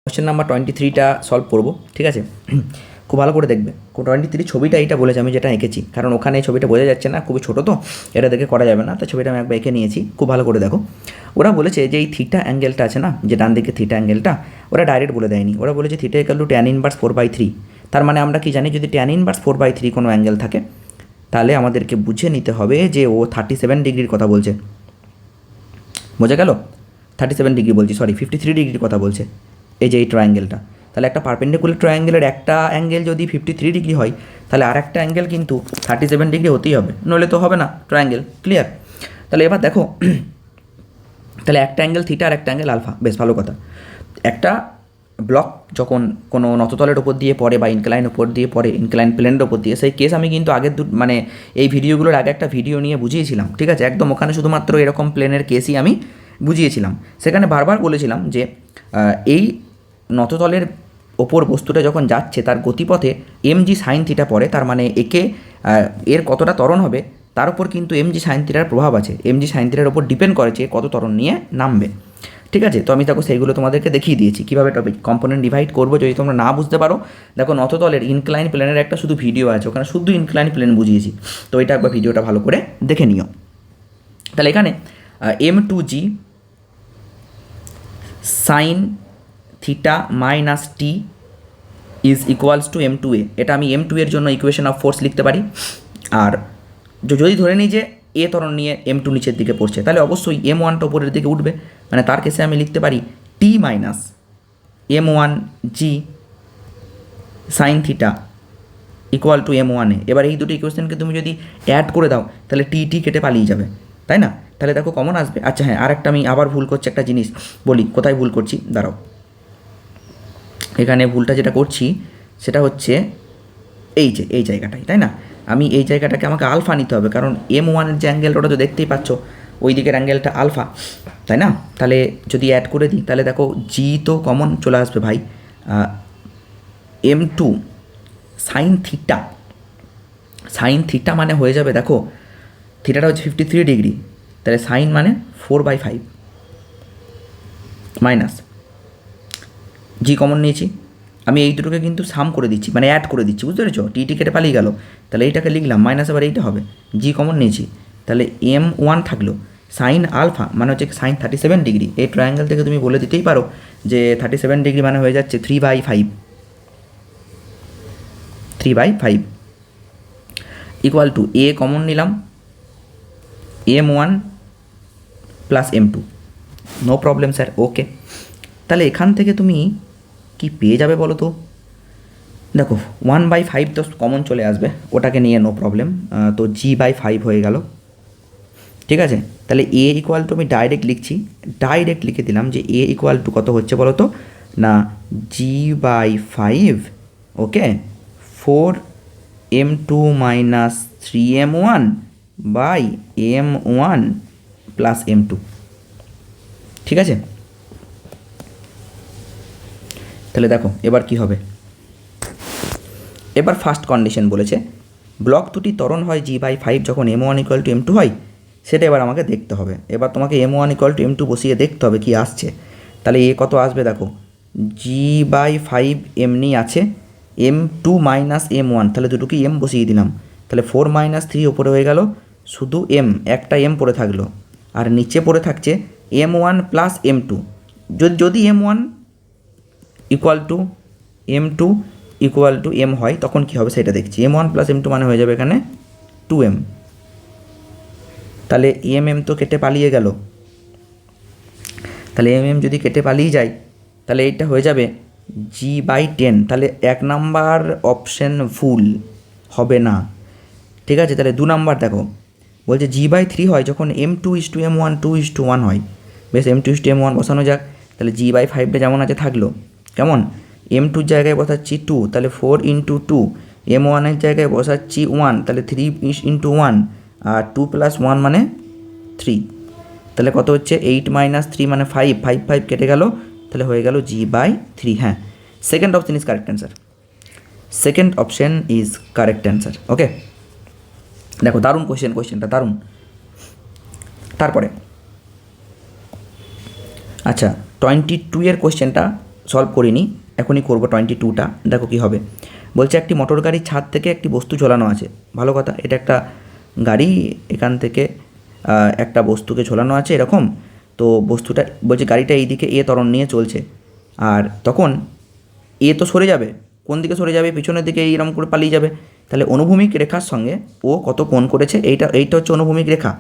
Question number 23টা solve করবো, ঠিক আছে? খুব ভালো করে দেখবে। 23 ছবিটা এইটা বলেছে আমি যেটা এঁকেছি, কারণ ওখানে ছবিটা বোঝা যাচ্ছে না, খুবই ছোটো তো এটা দেখে করা যাবে না, তো ছবিটা আমি একবার এঁকে নিয়েছি। খুব ভালো করে দেখো, ওরা বলেছে যে এই থিটা অ্যাঙ্গেলটা আছে না, যে ডান দিকে থিটা অ্যাঙ্গেলটা, ওরা ডাইরেক্ট বলে দেয়নি। ওরা বলেছে theta equal to tan inverse 4/3। তার মানে আমরা কি জানি, যদি ট্যান ইনভার্স 4/3 কোনো অ্যাঙ্গেল থাকে, তাহলে আমাদেরকে বুঝে নিতে হবে যে ও 37 ডিগ্রির কথা বলছে। বোঝা গেল? 37 ডিগ্রি বলছি, সরি 53 ডিগ্রির কথা বলছে এই যে এই ট্রায়াঙ্গেলটা। তাহলে একটা পারপেন্ডিকুলার ট্রায়াঙ্গেলের একটা অ্যাঙ্গেল যদি 53 ডিগ্রি হয়, তাহলে আর একটা অ্যাঙ্গেল কিন্তু 37 ডিগ্রি হতেই হবে, নইলে তো হবে না ট্রায়াঙ্গেল। ক্লিয়ার? তাহলে এবার দেখো, তাহলে একটা অ্যাঙ্গেল থিটা আর একটা অ্যাঙ্গেল আলফা, বেশ ভালো কথা। একটা ব্লক যখন কোনো নততলের ওপর দিয়ে পড়ে বা ইনক্লাইন ওপর দিয়ে পড়ে, ইনক্লাইন প্লেনের ওপর দিয়ে, সেই কেস আমি কিন্তু আগের মানে এই ভিডিওগুলোর আগে একটা ভিডিও নিয়ে বুঝিয়েছিলাম, ঠিক আছে? একদম ওখানে শুধুমাত্র এরকম প্লেনের কেসই আমি বুঝিয়েছিলাম। সেখানে বারবার বলেছিলাম যে এই নততলের ওপর বস্তুটা যখন যাচ্ছে তার গতিপথে mg সাইন থিটা পড়ে, তার মানে একে এর কতটা ত্বরণ হবে তার উপর কিন্তু mg সাইন থিটার প্রভাব আছে। mg সাইন থিটার ওপর ডিপেন্ড করে যে কত ত্বরণ নিয়ে নামবে, ঠিক আছে? তো আমি দেখো সেইগুলো তোমাদেরকে দেখিয়ে দিয়েছি কীভাবে টপিক কম্পোনেন্ট ডিভাইড করবো। যদি তোমরা না বুঝতে পারো, দেখো নততলের ইনক্লাইন প্লেনের একটা শুধু ভিডিও আছে, ওখানে শুধু ইনক্লাইন প্লেন বুঝিয়েছি, তো এটা একবার ভিডিওটা ভালো করে দেখে নিও। তাহলে এখানে m2g sine theta minus T is equals to m2a, এটা আমি m2 এর জন্য ইকুয়েশন অফ ফোর্স লিখতে পারি। আর যদি ধরে নিই যে এ ত্বরণ নিয়ে m2 নিচের দিকে পড়ছে, তাহলে অবশ্যই m1টা উপরের দিকে উঠবে, মানে তার কেসে আমি লিখতে পারি T minus m1g sine theta equal to m1a। এবার এই দুটো ইকুয়েশনকে তুমি যদি অ্যাড করে দাও, তাহলে টি কেটে পালিয়ে যাবে, তাই না? তাহলে দেখো কমন আসবে। আচ্ছা হ্যাঁ, আরেকটা আমি আবার ভুল করছি, একটা জিনিস বলি কোথায় ভুল করছি, দাঁড়াও। এখানে ভুলটা যেটা করছি সেটা হচ্ছে এই জায়গাটাই, তাই না? আমি এই জায়গাটাকে আমাকে আলফা নিতে হবে, কারণ m1-এর যে অ্যাঙ্গেল ওটা তো দেখতেই পাচ্ছ, ওই দিকের অ্যাঙ্গেলটা আলফা, তাই না? তাহলে যদি অ্যাড করে দিই, তাহলে দেখো জি তো কমন চলে আসবে ভাই, m2 সাইন থিটা মানে হয়ে যাবে, দেখো থিটাটা হচ্ছে 53 ডিগ্রি, তাহলে সাইন মানে 4/5 মাইনাস জি কমন নিয়েছি। আমি এই দুটোকে কিন্তু সাম করে দিচ্ছি, মানে অ্যাড করে দিচ্ছি, বুঝতে পেরেছো? টি কেটে পালিয়ে গেল, তাহলে এইটাকে লিখলাম মাইনাস, আবার এইটা হবে জি কমন নিয়েছি, তাহলে m1 থাকলো সাইন আলফা মানে হচ্ছে সাইন 37 ডিগ্রি। এই ট্রায়াঙ্গেল থেকে তুমি বলে দিতেই পারো যে 37 ডিগ্রি মানে হয়ে যাচ্ছে 3/5 ইকুয়াল টু এ কমন নিলাম m1 plus m2, no problem sir, okay. তাহলে এখান থেকে তুমি কি পেয়ে যাবে বলো তো? দেখো 1/5 তো কমন চলে আসবে, ওটাকে নিয়ে নো প্রবলেম, তো g/5 হয়ে গেল, ঠিক আছে? তাহলে এ ইকুয়াল টু আমি ডাইরেক্ট লিখছি, ডাইরেক্ট লিখে দিলাম যে এ ইকুয়াল টু কত হচ্ছে বলো তো, না g/5, okay, 4m2 minus 3m1 by m1 plus m2, ঠিক আছে? তাহলে দেখো এবার কি হবে। এবার ফার্স্ট কন্ডিশন বলেছে ব্লক দুটি ত্বরণ হয় g/5 যখন m1 ইকুয়াল টু m2 হয়, সেটা এবার আমাকে দেখতে হবে। এবার তোমাকে m1 ইকুয়াল টু m2 বসিয়ে দেখতে হবে কি আসছে। তাহলে এ কত আসবে দেখো, g/5 এমনি আছে, m2 মাইনাস m1, তাহলে দুটোকে m বসিয়ে দিলাম, তাহলে 4 মাইনাস 3 ওপরে হয়ে গেল, শুধু m, একটা m পড়ে থাকলো, আর নিচে পড়ে থাকছে m1 প্লাস m2। যদি m1 equal to m2 equal to m হয়, তখন কী হবে সেটা দেখছি। m1 প্লাস m2 মানে হয়ে যাবে এখানে 2m, তাহলে m তো কেটে পালিয়ে গেল, তাহলে m যদি কেটে পালিয়ে যায়, তাহলে এইটা হয়ে যাবে g/10। তাহলে 1 নাম্বার অপশন ভুল হবে না, ঠিক আছে? তাহলে 2 নাম্বার দেখো বলছে g/3 হয় যখন m2:m1 2:1 হয়। বেশ, m2:m1 বসানো যাক, তাহলে g/5টা যেমন আছে থাকলো, কেমন? m2-র জায়গায় বসাচ্ছি 2, তাহলে 4 × 2, m1-এর জায়গায় বসাচ্ছি 1, তাহলে 3 × 1, আর 2 + 1 মানে 3, তাহলে কত হচ্ছে 8 - 3 মানে 5, 5 কেটে গেল, তাহলে হয়ে গেল g/3। হ্যাঁ, second option is correct answer, second option is correct answer, okay. দেখো দারুণ কোয়েশ্চেনটা দারুণ। তারপরে আচ্ছা 22 এর কোয়েশ্চেনটা সলভ করিনি, এখনই করবো 22টা। দেখো কী হবে। বলছে একটি মোটর গাড়ির ছাদ থেকে একটি বস্তু ঝোলানো আছে। ভালো কথা, এটা একটা গাড়ি, এখান থেকে একটা বস্তুকে ঝোলানো আছে এরকম। তো বস্তুটা বলছে গাড়িটা এইদিকে এ ত্বরণ নিয়ে চলছে, আর তখন এ তো সরে যাবে, কোন দিকে সরে যাবে, পিছনের দিকে এইরকম করে পালিয়ে যাবে। তাহলে অনুভূমিক রেখার সঙ্গে ও কত কোণ করেছে, এইটা হচ্ছে অনুভূমিক রেখা।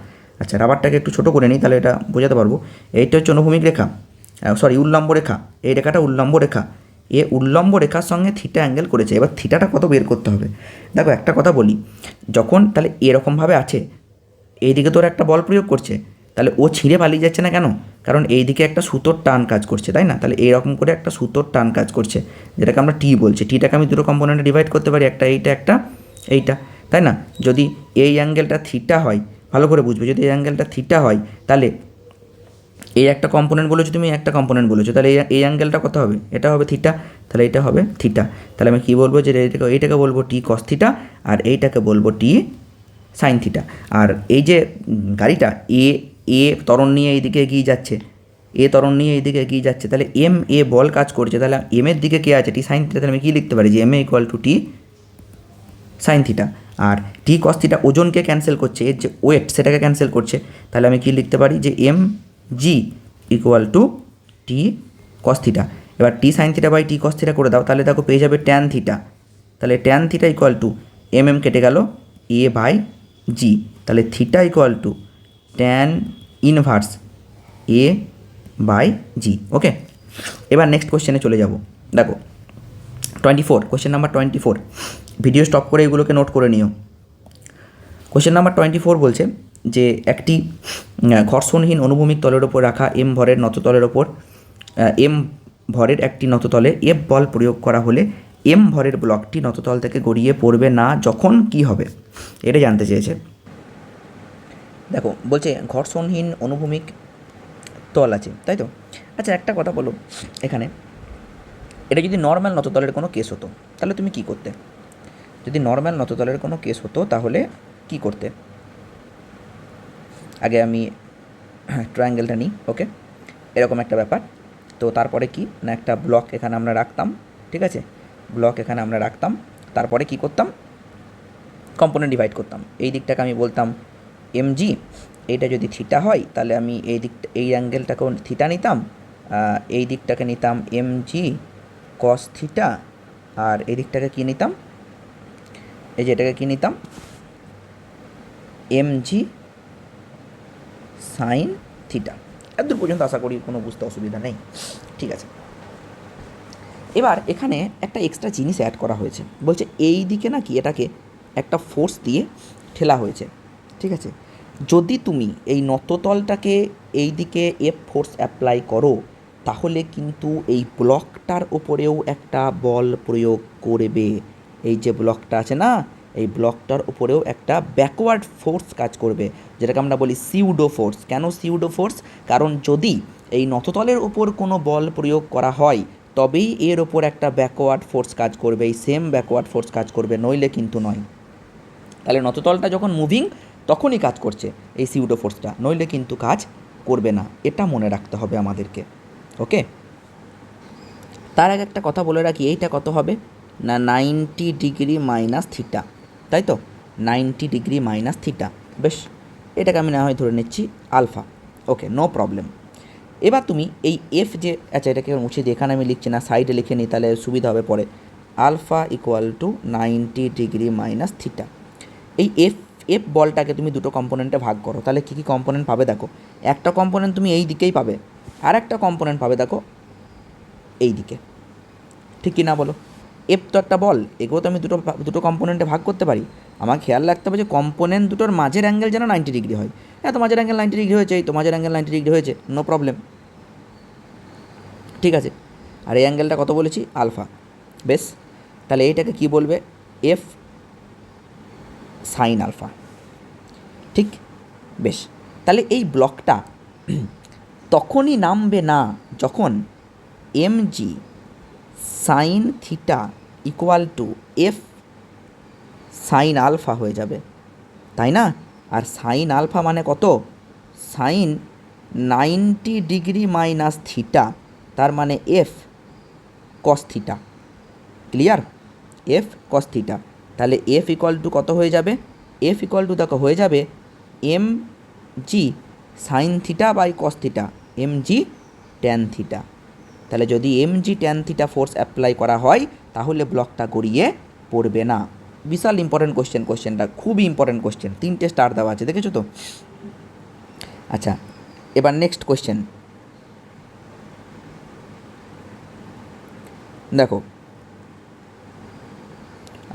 আচ্ছা, রাবারটাকে একটু ছোটো করে নিই, তাহলে এটা বোঝাতে পারবো। এইটা হচ্ছে অনুভূমিক রেখা, সরি উল্লম্ব রেখা, এই রেখাটা উল্লম্ব রেখা। এ উল্লম্ব রেখার সঙ্গে থিটা অ্যাঙ্গেল করেছে। এবার থিটাটা কত বের করতে হবে। দেখো একটা কথা বলি, যখন তাহলে এরকমভাবে আছে, এইদিকে তোর একটা বল প্রয়োগ করছে, তাহলে ও ছিঁড়ে পালিয়ে যাচ্ছে না কেন? কারণ এইদিকে একটা সুতোর টান কাজ করছে, তাই না? তাহলে এইরকম করে একটা সুতোর টান কাজ করছে, যেটাকে আমরা টি বলছি। টিটাকে আমি দুটো কম্পোনেন্টে ডিভাইড করতে পারি, একটা এইটা, একটা এইটা, তাই না? যদি এই অ্যাঙ্গেলটা থিটা হয়, ভালো করে বুঝবে, যদি এই অ্যাঙ্গেলটা থিটা হয়, তাহলে এই একটা কম্পোনেন্ট বলেছো তুমি, একটা কম্পোনেন্ট বলেছো, তাহলে এই অ্যাঙ্গেলটা কত হবে? এটা হবে থিটা, তাহলে এটা হবে থিটা। তাহলে আমি কী বলবো, যে এইটাকে বলবো টি কস থিটা, আর এইটাকে বলবো টি সাইন থিটা। আর এই যে গাড়িটা এ ত্বরণ নিয়ে এইদিকে এগিয়ে যাচ্ছে, এ ত্বরণ নিয়ে এইদিকে এগিয়ে যাচ্ছে, তাহলে এম এ বল কাজ করছে, তাহলে এম এর দিকে কে আছে? T sine theta. তাহলে আমি কী লিখতে পারি, যে M A equal to T sine theta. আর টি কস থিটা ওজনকে ক্যান্সেল করছে, এর যে ওয়েট সেটাকে ক্যান্সেল করছে, তাহলে আমি কী লিখতে পারি, যে M G equal to T cos theta. এবার T sine theta by T cos theta করে দাও, তাহলে দেখো পেয়ে যাবে ট্যান থিটা। তাহলে tan theta equal to M কেটে গেল, এ বাই জি, তাহলে theta equal to tan inverse A by G. Okay, এবার নেক্সট কোশ্চেনে চলে যাব। দেখো 24, কোশ্চেন নাম্বার 24। ভিডিও স্টপ করে এগুলোকে নোট করে নিও। কোশ্চেন নাম্বার 24 বলছে যে একটি ঘর্ষণহীন অনুভূমিক তলের ওপর রাখা এম ভরের নততলের ওপর এম ভরের একটি নততলে এফ বল প্রয়োগ করা হলে এম ভরের ব্লকটি নততল থেকে গড়িয়ে পড়বে না, যখন কি হবে? এটা জানতে চেয়েছে। দেখো বলছে ঘর্ষণহীন অনুভূমিক তল আছে, তাই তো? আচ্ছা একটা কথা বলো, এখানে এটা যদি নর্মাল নততলের কোনো কেস হতো, তাহলে তুমি কি করতে? যদি নর্মাল নততলের কোনো কেস হতো, তাহলে কি করতে? আগে আমি ট্রায়াঙ্গেলটা নিই। ওকে, এরকম একটা ব্যাপার। তো তারপরে কি না, একটা ব্লক এখানে আমরা রাখতাম, ঠিক আছে? ব্লক এখানে আমরা রাখতাম, তারপরে কি করতাম, কম্পোনেন্ট ডিভাইড করতাম। এই দিকটাকে আমি বলতাম এমজি, এইটা যদি থিটা হয়, তাহলে আমি এই দিকটা, এই অ্যাঙ্গেলটাকেও থিটা নিতাম, এই দিকটাকে নিতাম এমজি কস থিটা, আর এই দিকটাকে কী নিতাম, এই যে এটাকে কী নিতাম, এমজি সাইন থিটা। এতদূর পর্যন্ত আশা করি কোনো বুঝতে অসুবিধা নেই, ঠিক আছে? এবার এখানে একটা এক্সট্রা জিনিস অ্যাড করা হয়েছে। বলছে এই দিকে নাকি এটাকে একটা ফোর্স দিয়ে ঠেলা হয়েছে, ঠিক আছে? যদি তুমি এই নততলটাকে এই দিকে এফ ফোর্স অ্যাপ্লাই করো, তাহলে কিন্তু এই ব্লকটার ওপরেও একটা বল প্রয়োগ করবে। এই যে ব্লকটা আছে না, এই ব্লকটার উপরেও একটা ব্যাকওয়ার্ড ফোর্স কাজ করবে, যেটাকে আমরা বলি সিউডো ফোর্স। কেন সিউডো ফোর্স? কারণ যদি এই নততলের উপর কোনো বল প্রয়োগ করা হয়, তবেই এর ওপর একটা ব্যাকওয়ার্ড ফোর্স কাজ করবে, এই সেম ব্যাকওয়ার্ড ফোর্স কাজ করবে, নইলে কিন্তু নয়। তাহলে নততলটা যখন মুভিং, তখনই কাজ করছে এই সিউডো ফোর্সটা, নইলে কিন্তু কাজ করবে না। এটা মনে রাখতে হবে আমাদেরকে। ওকে, তার আগে একটা কথা বলে রাখি, এইটা কত হবে না 90 ডিগ্রি মাইনাস থিটা, তাই তো? 90 ডিগ্রি মাইনাস থিটা। বেশ, এটাকে আমি না হয় ধরে নিচ্ছি আলফা। ওকে, নো প্রবলেম। এবার তুমি এই এফ যে, আচ্ছা এটাকে মুছে দিয়ে এখানে আমি লিখছি না, সাইডে লিখে নিই, তাহলে সুবিধা হবে পরে। Alpha equal to 90 degree minus theta. এই এফ বলটাকে তুমি দুটো কম্পোনেন্টে ভাগ করো, তাহলে কী কী কম্পোনেন্ট পাবে দেখো। একটা কম্পোনেন্ট তুমি এই দিকেই পাবে, আর একটা কম্পোনেন্ট পাবে দেখো এই দিকে, ঠিক কি না বলো? এফ তো একটা বল, এগুলো তো আমি দুটো কম্পোনেন্টে ভাগ করতে পারি। আমার খেয়াল রাখতে হবে যে কম্পোনেন্ট দুটোর মাঝের অ্যাঙ্গেল যেন 90 ডিগ্রি হয়। হ্যাঁ, তো মাঝের অ্যাঙ্গেল 90 ডিগ্রি হয়েছে, এই তো মাঝের অ্যাঙ্গেল 90 ডিগ্রি হয়েছে, নো প্রবলেম, ঠিক আছে? আর এই অ্যাঙ্গেলটা কত বলেছি? আলফা। বেশ, তাহলে এইটাকে কি বলবে? এফ সাইন আলফা, ঠিক? বেশ, তাহলে এই ব্লকটা তখনই নামবে না যখন m g sine theta equal to F sine alpha হয়ে যাবে, তাই না? আর সাইন আলফা মানে কত? সাইন 90 ডিগ্রি মাইনাস থিটা, তার মানে F cos theta. Clear? F cos theta. তাহলে এফ ইকুয়াল টু কত হয়ে যাবে? এফ ইকুয়াল টু দেখো হয়ে যাবে m g sine theta by cos theta, m g tan theta. তাহলে যদি m g tan theta force apply করা হয় তাহলে ব্লকটা গড়িয়ে পড়বে না। বিশাল ইম্পর্টেন্ট কোশ্চেনটা খুবই ইম্পর্টেন্ট কোশ্চেন, 3টে স্টার দেওয়া আছে, দেখেছো তো? আচ্ছা, এবার নেক্সট কোশ্চেন দেখো।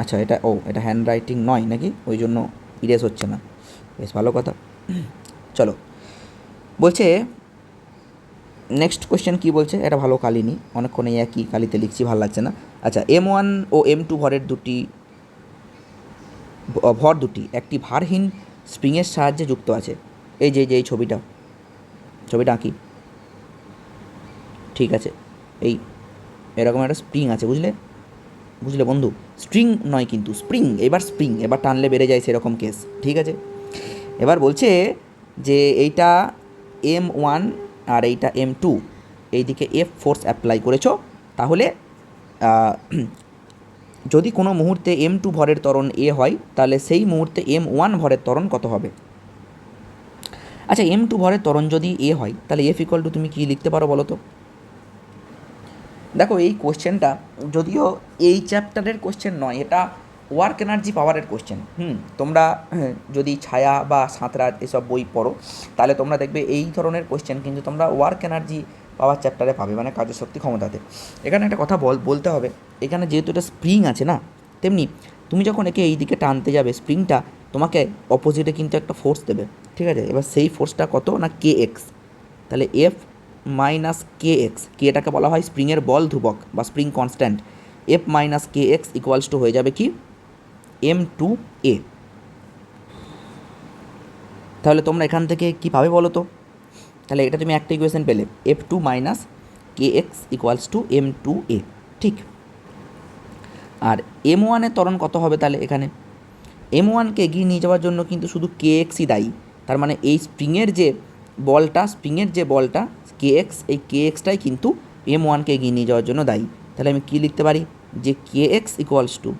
আচ্ছা, এটা হ্যান্ড রাইটিং নয় নাকি, ওই জন্য ইরেজ হচ্ছে না, বেশ ভালো কথা। চলো, বলছে নেক্সট কোশ্চেন কী বলছে, এটা ভালো কালি নি, অনেকক্ষণ এই একই কালিতে লিখছি, ভালো লাগছে না। আচ্ছা, M1 ও M2 ভর দুটি একটি ভারহীন স্প্রিংয়ের সাহায্যে যুক্ত আছে। এই যে এই ছবিটা আঁকি, ঠিক আছে? এরকম একটা স্প্রিং আছে, বুঝলে বন্ধু? স্ট্রিং নয় কিন্তু স্প্রিং, স্প্রিং এবার টানলে বেড়ে যায় সেরকম কেস, ঠিক আছে? এবার বলছে যে এইটা M1 আর এইটা M2, এইদিকে এফ ফোর্স অ্যাপ্লাই করেছো, তাহলে যদি কোনো মুহূর্তে M2 ভরের ত্বরণ এ হয় তাহলে সেই মুহূর্তে M1 ভরের ত্বরণ কত হবে? আচ্ছা, M2 ভরের ত্বরণ যদি এ হয় তাহলে এফ ইকুয়াল টু তুমি কী লিখতে পারো বলো তো? দেখো, এই কোশ্চেনটা যদিও এই চ্যাপ্টারের কোশ্চেন নয়, এটা ওয়ার্ক এনার্জি পাওয়ারের কোশ্চেন। তোমরা যদি ছায়া বা সাঁতরাজ এসব বই পড়ো তাহলে তোমরা দেখবে এই ধরনের কোশ্চেন কিন্তু তোমরা ওয়ার্ক এনার্জি পাওয়ার চ্যাপ্টারে পাবে, মানে কার্য শক্তি ক্ষমতাতে। এখানে একটা কথা বলতে হবে, এখানে যেহেতু এটা স্প্রিং আছে না, তেমনি তুমি যখন একে এই দিকে টানতে যাবে স্প্রিংটা তোমাকে অপোজিটে কিন্তু একটা ফোর্স দেবে, ঠিক আছে? এবার সেই ফোর্সটা কত না কে এক্স। তাহলে এফ মাইনাস কে এক্স, কে এটাকে বলা হয় স্প্রিংয়ের বল ধ্রুবক বা স্প্রিং কনস্ট্যান্ট, এফ মাইনাস কে এক্স ইকুয়ালস টু হয়ে যাবে কি M2A। তাহলে তোমরা এখান থেকে কী পাবে বলো তো? তাহলে এটা তুমি একটা ইকুয়েশন পেলে, F2 মাইনাস কে এক্স ইকুয়ালস টু M2A, ঠিক? আর M1 এর ত্বরণ কত হবে তাহলে? এখানে M1কে এগিয়ে নিয়ে যাওয়ার জন্য কিন্তু শুধু কে এক্সই দায়ী, তার মানে এই স্প্রিংয়ের যে বলটা কে এক্স, এই কে এক্সটাই কিন্তু M1কে এগিয়ে নিয়ে যাওয়ার জন্য দায়ী। তাহলে আমি কী লিখতে পারি, যে K X equals to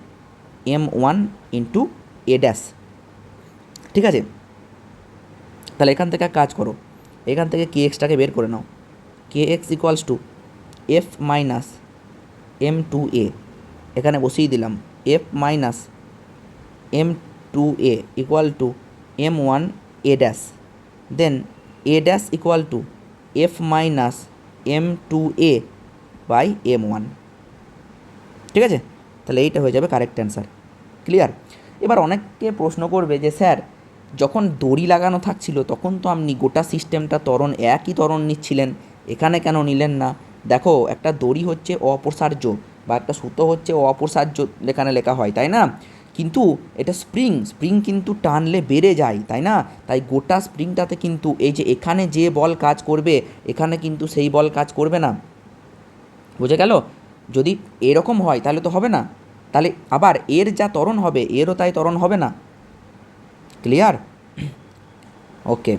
M1 into A dash, ঠিক আছে? তাহলে এখান থেকে কাজ করো, এখান থেকে কে এক্সটাকে বের করে নাও, K X equals to F minus M2A, এখানে বসিয়ে দিলাম F minus M2A equal to M1 A dash, then A dash equal to F minus M2A by M1, ঠিক আছে? তাহলে এইটা হয়ে যাবে কারেক্ট অ্যান্সার। ক্লিয়ার? এবার অনেকে প্রশ্ন করবে যে স্যার, যখন দড়ি লাগানো থাকছিল তখন তো আপনি গোটা সিস্টেমটা একই ত্বরণ নিচ্ছিলেন, এখানে কেন নিলেন না? দেখো, একটা দড়ি হচ্ছে অপসার্য বা একটা সুতো হচ্ছে অপসার্য এখানে লেখা হয়, তাই না? কিন্তু এটা স্প্রিং কিন্তু টানলে বেড়ে যায়, তাই না? তাই গোটা স্প্রিংটাতে কিন্তু এই যে এখানে যে বল কাজ করবে এখানে কিন্তু সেই বল কাজ করবে না, বুঝে গেল? যদি এরকম হয় তাহলে তো হবে না, তাহলে আবার এর যা ত্বরণ হবে এরও তাই ত্বরণ হবে না। ক্লিয়ার? ওকে।